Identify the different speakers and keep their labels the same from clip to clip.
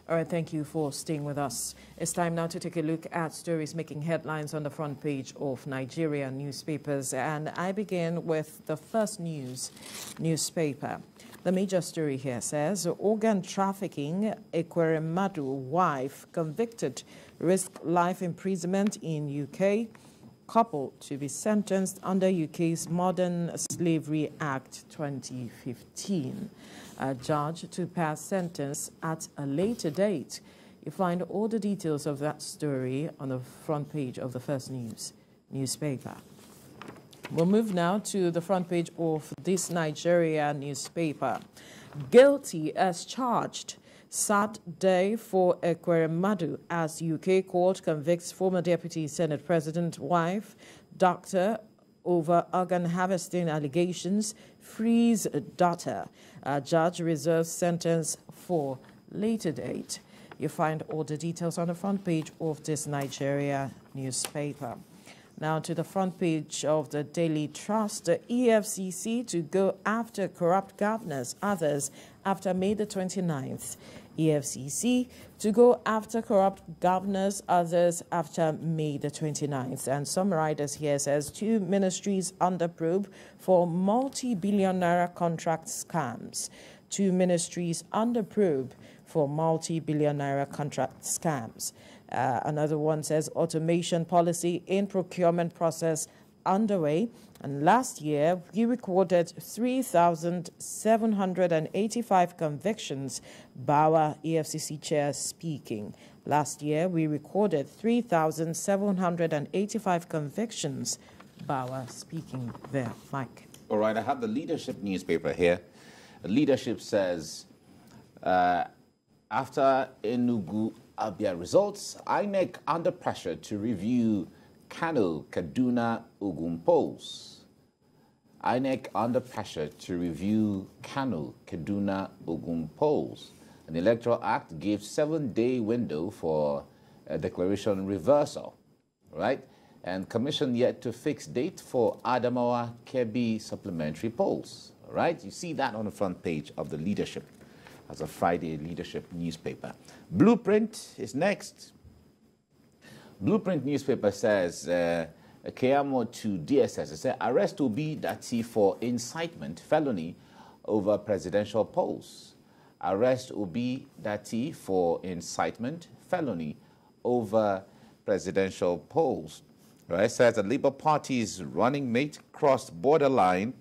Speaker 1: All right, thank you for staying with us. It's time now to take a look at stories making headlines on the front page of Nigerian newspapers. And I begin with the First News newspaper. The major story here says, organ trafficking, Ekweremadu wife convicted, risk life imprisonment in UK. Couple to be sentenced under UK's Modern Slavery Act 2015. A judge to pass sentence at a later date. You find all the details of that story on the front page of the First News newspaper. We'll move now to the front page of this Nigeria newspaper. Guilty as charged. Sad day for Ekweremadu as UK court convicts former Deputy Senate President wife, doctor, over organ harvesting allegations, frees daughter. A judge reserves sentence for later date. You find all the details on the front page of this Nigeria newspaper. Now to the front page of the Daily Trust, the EFCC to go after corrupt governors, others after May the 29th. EFCC to go after corrupt governors, others after May the 29th. And some writers here says 2 ministries under probe for multi-billion naira contract scams. 2 ministries under probe for multi-billion naira contract scams. Another one says automation policy in procurement process underway. And last year, we recorded 3,785 convictions. Bauer, EFCC chair, speaking. Last year, we recorded 3,785 convictions. Bauer speaking there. Mike.
Speaker 2: All right, I have the Leadership newspaper here. The Leadership says, after Enugu Abia results, INEC under pressure to review Kano, Kaduna, Ogun polls. INEC under pressure to review Kano, Kaduna, Ogun polls. An Electoral Act gives 7-day window for a declaration reversal, right? And commission yet to fix date for Adamawa, Kebbi supplementary polls, right? You see that on the front page of the Leadership as a Friday Leadership newspaper. Blueprint is next. Blueprint newspaper says, Keyamo to DSS, it says, arrest Obi Dati for incitement felony over presidential polls. Arrest Obi Dati for incitement felony over presidential polls. Right? It says the Labour Party's running mate crossed borderline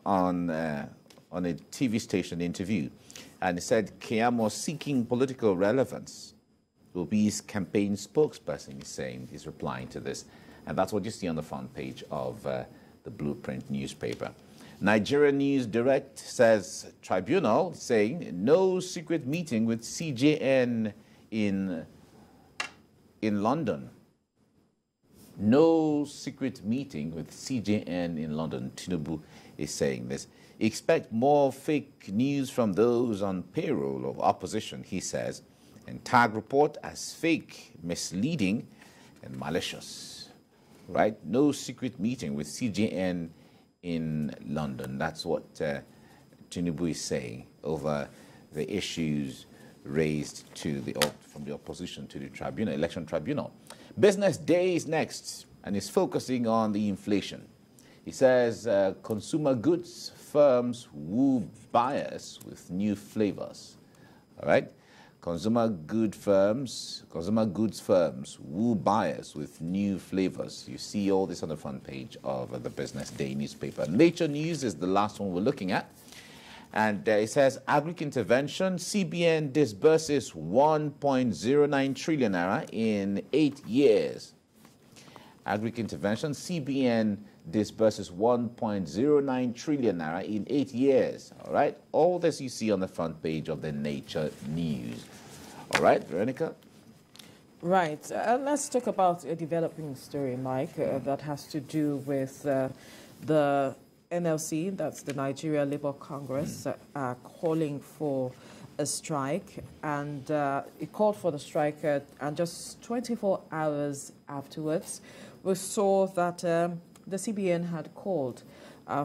Speaker 2: on a TV station interview. And it said Keyamo seeking political relevance. Obi's campaign spokesperson is saying, he's replying to this. And that's what you see on the front page of the Blueprint newspaper. Nigeria News Direct says tribunal saying no secret meeting with CJN in London. No secret meeting with CJN in London. Tinubu is saying this. Expect more fake news from those on payroll of opposition, he says, and tag report as fake, misleading, and malicious. Right? No secret meeting with CJN in London. That's what Tinubu is saying over the issues raised from the opposition to the tribunal, election tribunal. Business Day is next, and is focusing on the inflation. He says consumer goods firms woo buyers with new flavors. All right? Consumer goods firms woo buyers with new flavors. You see all this on the front page of the Business Day newspaper. Nature News is the last one we're looking at. And it says, agric intervention, CBN disburses 1.09 trillion naira in 8 years. Agric intervention, CBN disburses 1.09 trillion naira in 8 years. All right? All this you see on the front page of the Nature News. All right, Veronica?
Speaker 1: Right. Let's talk about a developing story, Mike, that has to do with the NLC, that's the Nigeria Labour Congress, calling for a strike. And it called for the strike, and just 24 hours afterwards, we saw that the CBN had called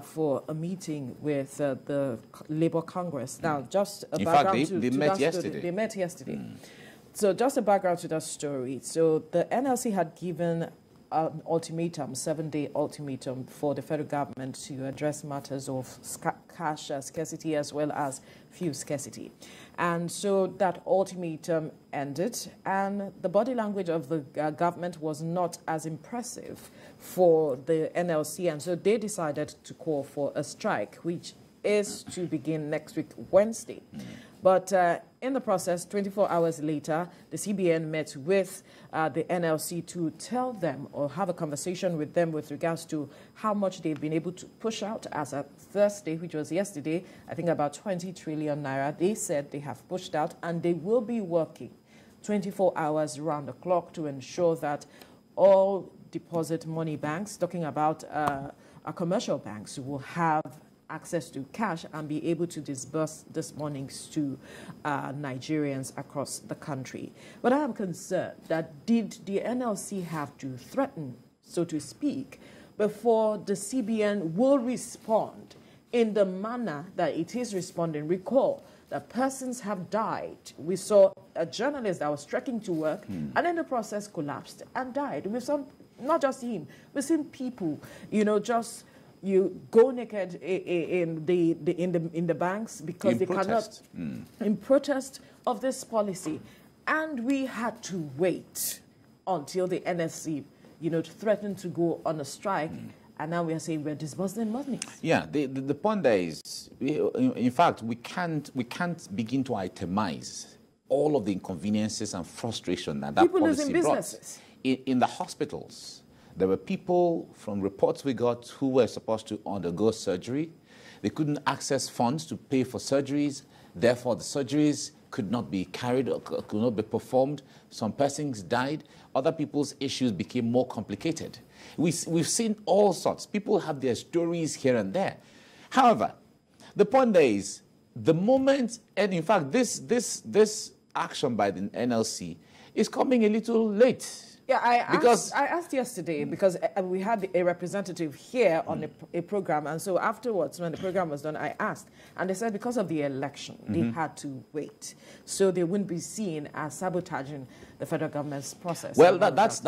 Speaker 1: for a meeting with the Labour Congress. Now, just a
Speaker 2: In
Speaker 1: background
Speaker 2: fact, they met yesterday.
Speaker 1: They met yesterday. So just a background to that story. So the NLC had given an ultimatum, 7-day ultimatum for the federal government to address matters of cash scarcity as well as fuel scarcity. And so that ultimatum ended, and the body language of the government was not as impressive for the NLC, and so they decided to call for a strike, which is to begin next week, Wednesday. But in the process, 24 hours later, the CBN met with the NLC to tell them or have a conversation with them with regards to how much they've been able to push out as of Thursday, which was yesterday, I think about 20 trillion naira. They said they have pushed out, and they will be working 24 hours round the clock to ensure that all deposit money banks, talking about our commercial banks, will have access to cash and be able to disburse these monies to Nigerians across the country. But I am concerned that did the NLC have to threaten, so to speak, before the CBN will respond in the manner that it is responding? Recall that persons have died. We saw a journalist that was trekking to work and in the process collapsed and died. We've seen, not just him, we've seen people, just you go naked in the banks because
Speaker 2: in
Speaker 1: they
Speaker 2: protest.
Speaker 1: cannot, in protest of this policy. And we had to wait until the NSC, threatened to go on a strike. And now we are saying we're disbursing money.
Speaker 2: Yeah, the point there is, in fact, we can't begin to itemize all of the inconveniences and frustration that
Speaker 1: People
Speaker 2: policy
Speaker 1: losing
Speaker 2: brought.
Speaker 1: businesses.
Speaker 2: In the hospitals, there were people, from reports we got, who were supposed to undergo surgery. They couldn't access funds to pay for surgeries. Therefore, the surgeries could not be carried or could not be performed. Some persons died. Other people's issues became more complicated. We've seen all sorts. People have their stories here and there. However, the point there is, the moment, and in fact, this action by the NLC is coming a little late.
Speaker 1: Yeah, I asked yesterday because we had a representative here on a program, and so afterwards, when the program was done, I asked, and they said because of the election, they had to wait, so they wouldn't be seen as sabotaging the federal government's process.
Speaker 2: Well, that's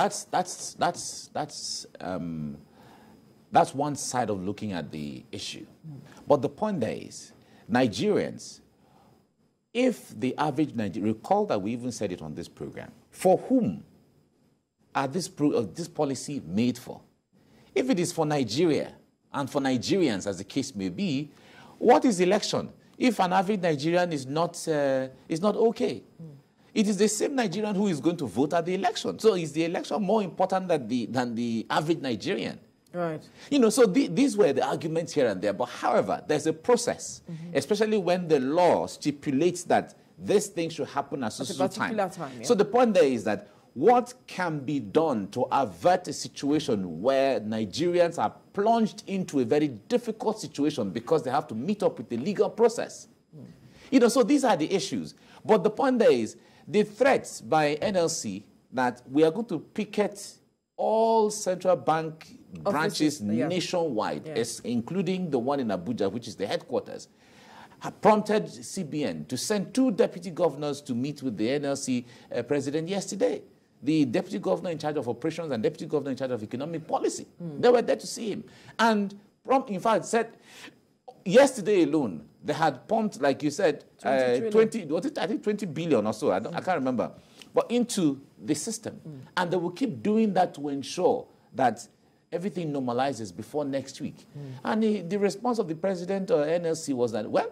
Speaker 2: one side of looking at the issue, but the point there is, Nigerians, if the average Nigerian, recall that we even said it on this program, for whom are this policy made for? If it is for Nigeria and for Nigerians, as the case may be, what is election if an average Nigerian is not okay? It is the same Nigerian who is going to vote at the election. So is the election more important than the average Nigerian?
Speaker 1: Right.
Speaker 2: So these were the arguments here and there. But however, there's a process, especially when the law stipulates that this thing should happen at a particular time. Yeah. So the point there is that what can be done to avert a situation where Nigerians are plunged into a very difficult situation because they have to meet up with the legal process? So these are the issues. But the point there is the threats by NLC that we are going to picket all central bank branches nationwide, including the one in Abuja, which is the headquarters, have prompted CBN to send 2 deputy governors to meet with the NLC president yesterday. The deputy governor in charge of operations and deputy governor in charge of economic policy. They were there to see him. And in fact, said yesterday alone, they had pumped, like you said, 20 billion or so, I can't remember, but into the system. And they will keep doing that to ensure that everything normalizes before next week. And the response of the president or NLC was that, well,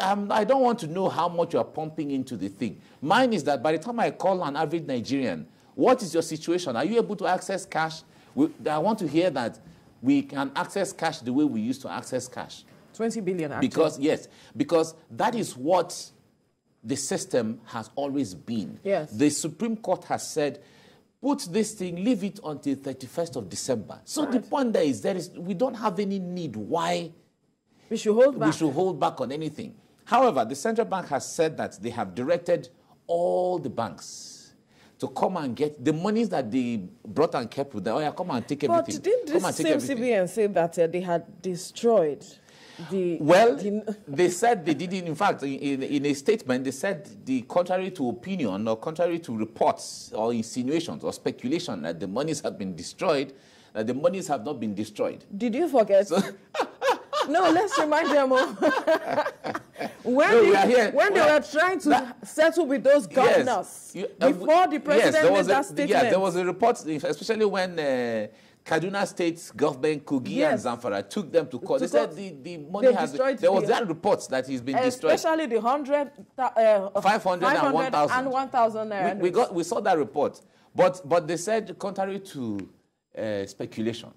Speaker 2: I don't want to know how much you are pumping into the thing. Mine is that by the time I call an average Nigerian, what is your situation? Are you able to access cash? I want to hear that we can access cash the way we used to access cash.
Speaker 1: 20 billion, actually.
Speaker 2: Because that is what the system has always been.
Speaker 1: Yes.
Speaker 2: The Supreme Court has said, put this thing, leave it until 31st of December. So the point there is, we don't have any need why
Speaker 1: we should hold back.
Speaker 2: We should hold back on anything. However, the central bank has said that they have directed all the banks to come and get the monies that they brought and kept with them. Oh, yeah, come and take everything.
Speaker 1: But didn't this same CBN say that they had destroyed the...
Speaker 2: Well, they said they didn't. In fact, in a statement, they said contrary to opinion or contrary to reports or insinuations or speculation that the monies have been destroyed, that the monies have not been destroyed.
Speaker 1: Did you forget? So, no, let's remind them when they were trying to settle with those governors before the president made that statement.
Speaker 2: Yes, there was a report, especially when Kaduna State government, Kogi and Zamfara took them to court. They said the money has been... There was that report that has been destroyed.
Speaker 1: Especially the
Speaker 2: 500 and 1,000.
Speaker 1: And 1,000
Speaker 2: we saw that report. But they said, contrary to speculation,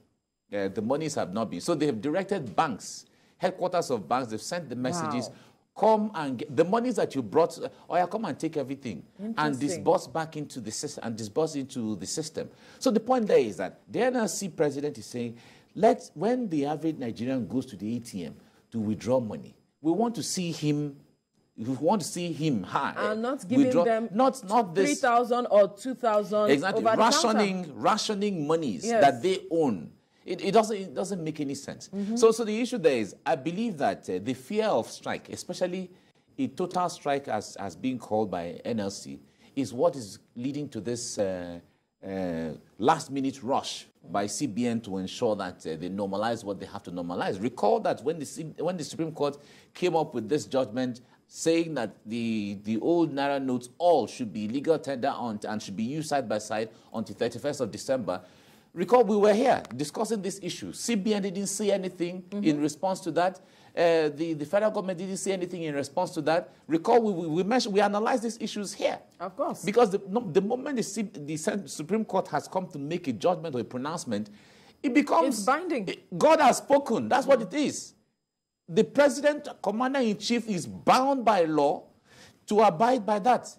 Speaker 2: the monies have not been. So they have directed banks, headquarters of banks, they've sent the messages, come and get the monies that you brought, oh yeah, come and take everything and disburse back into the system So the point there is that the NLC president is saying, when the average Nigerian goes to the ATM to withdraw money, we want to see him. If we want to see him high,
Speaker 1: and not giving them not 3,000 or 2,000
Speaker 2: exactly rationing monies that they own. It doesn't make any sense. So the issue there is, I believe that the fear of strike, especially a total strike as being called by NLC, is what is leading to this last-minute rush by CBN to ensure that they normalize what they have to normalize. Recall that when the Supreme Court came up with this judgment saying that the old Naira notes all should be legal tender on and should be used side by side until 31st of December. Recall we were here discussing this issue. CBN didn't say anything in response to that. The federal government didn't say anything in response to that. Recall we analyzed these issues here.
Speaker 1: Of course.
Speaker 2: Because the moment the Supreme Court has come to make a judgment or a pronouncement, it becomes...
Speaker 1: It's binding.
Speaker 2: God has spoken. That's what it is. The president, commander-in-chief, is bound by law to abide by that,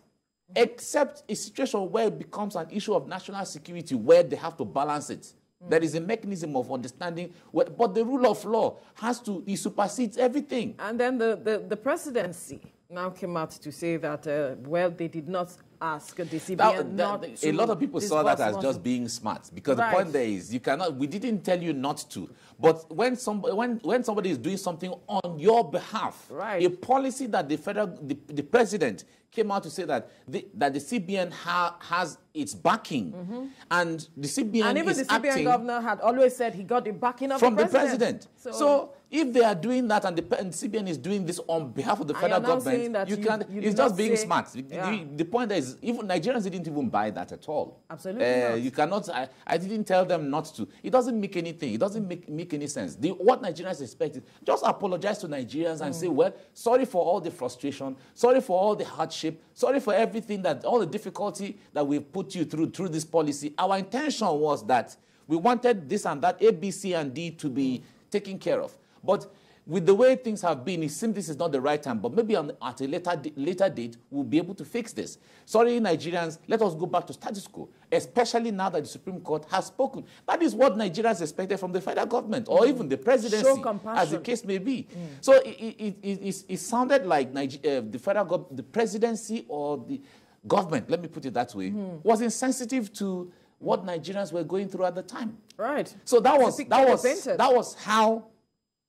Speaker 2: except a situation where it becomes an issue of national security where they have to balance it. There is a mechanism of understanding, but the rule of law it supersedes everything.
Speaker 1: And then the presidency now came out to say that, well, they did not ask the CBN
Speaker 2: a lot of people saw that as just being smart, because the point there is, we didn't tell you not to. But when somebody is doing something on your behalf, a policy that the president came out to say that the CBN has its backing, and the CBN
Speaker 1: and even the CBN governor had always said he got the backing of
Speaker 2: the president. So if they are doing that and the CBN is doing this on behalf of the federal government, it's just being smart. The point is, even Nigerians didn't even buy that at all.
Speaker 1: Absolutely not.
Speaker 2: You cannot. I didn't tell them not to. It doesn't make anything. It doesn't make any sense. What Nigerians expect is just apologize to Nigerians and say, well, sorry for all the frustration, sorry for all the hardship, sorry for everything all the difficulty that we've put you through this policy. Our intention was that we wanted this and that, A, B, C, and D to be taken care of. But with the way things have been, it seems this is not the right time. But maybe at a later date, we'll be able to fix this. Sorry, Nigerians, let us go back to status quo, especially now that the Supreme Court has spoken. That is what Nigerians expected from the federal government, or even the presidency, as the case may be. So it sounded like the presidency or the government, let me put it that way, was insensitive to what Nigerians were going through at the time.
Speaker 1: Right.
Speaker 2: So that was how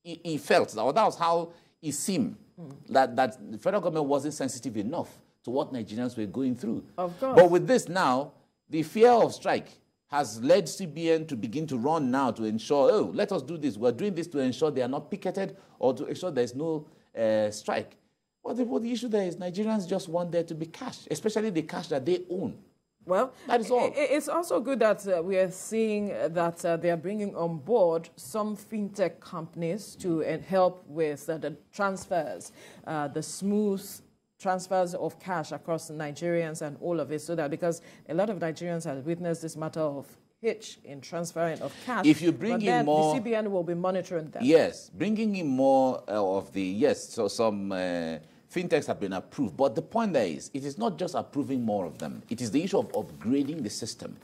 Speaker 2: he felt, or that was how it seemed, that the federal government wasn't sensitive enough to what Nigerians were going through.
Speaker 1: Of course.
Speaker 2: But with this now, the fear of strike has led CBN to begin to run now to ensure, oh, let us do this. We're doing this to ensure they are not picketed or to ensure there's no strike. Well, the issue there is Nigerians just want there to be cash, especially the cash that they own.
Speaker 1: Well,
Speaker 2: that is all.
Speaker 1: It's also good that we are seeing that they are bringing on board some fintech companies to help with the transfers, the smooth transfers of cash across Nigerians and all of it, so that because a lot of Nigerians have witnessed this matter of hitch in transferring of cash.
Speaker 2: If you bring in more,
Speaker 1: the CBN will be monitoring them.
Speaker 2: Yes, bringing in more of the so some. Fintechs have been approved, but the point there is, it is not just approving more of them. It is the issue of upgrading the system,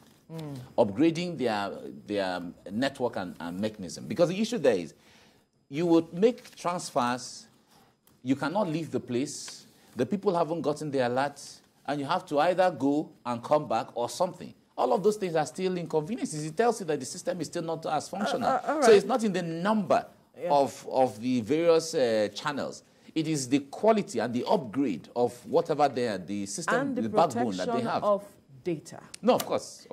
Speaker 2: upgrading their network and mechanism. Because the issue there is, you would make transfers, you cannot leave the place, the people haven't gotten their alert, and you have to either go and come back or something. All of those things are still inconveniences. It tells you that the system is still not as functional.
Speaker 1: Right.
Speaker 2: So it's not in the number of the various channels. It is the quality and the upgrade of whatever the system,
Speaker 1: and the
Speaker 2: backbone that they have.
Speaker 1: of data.
Speaker 2: No, of course.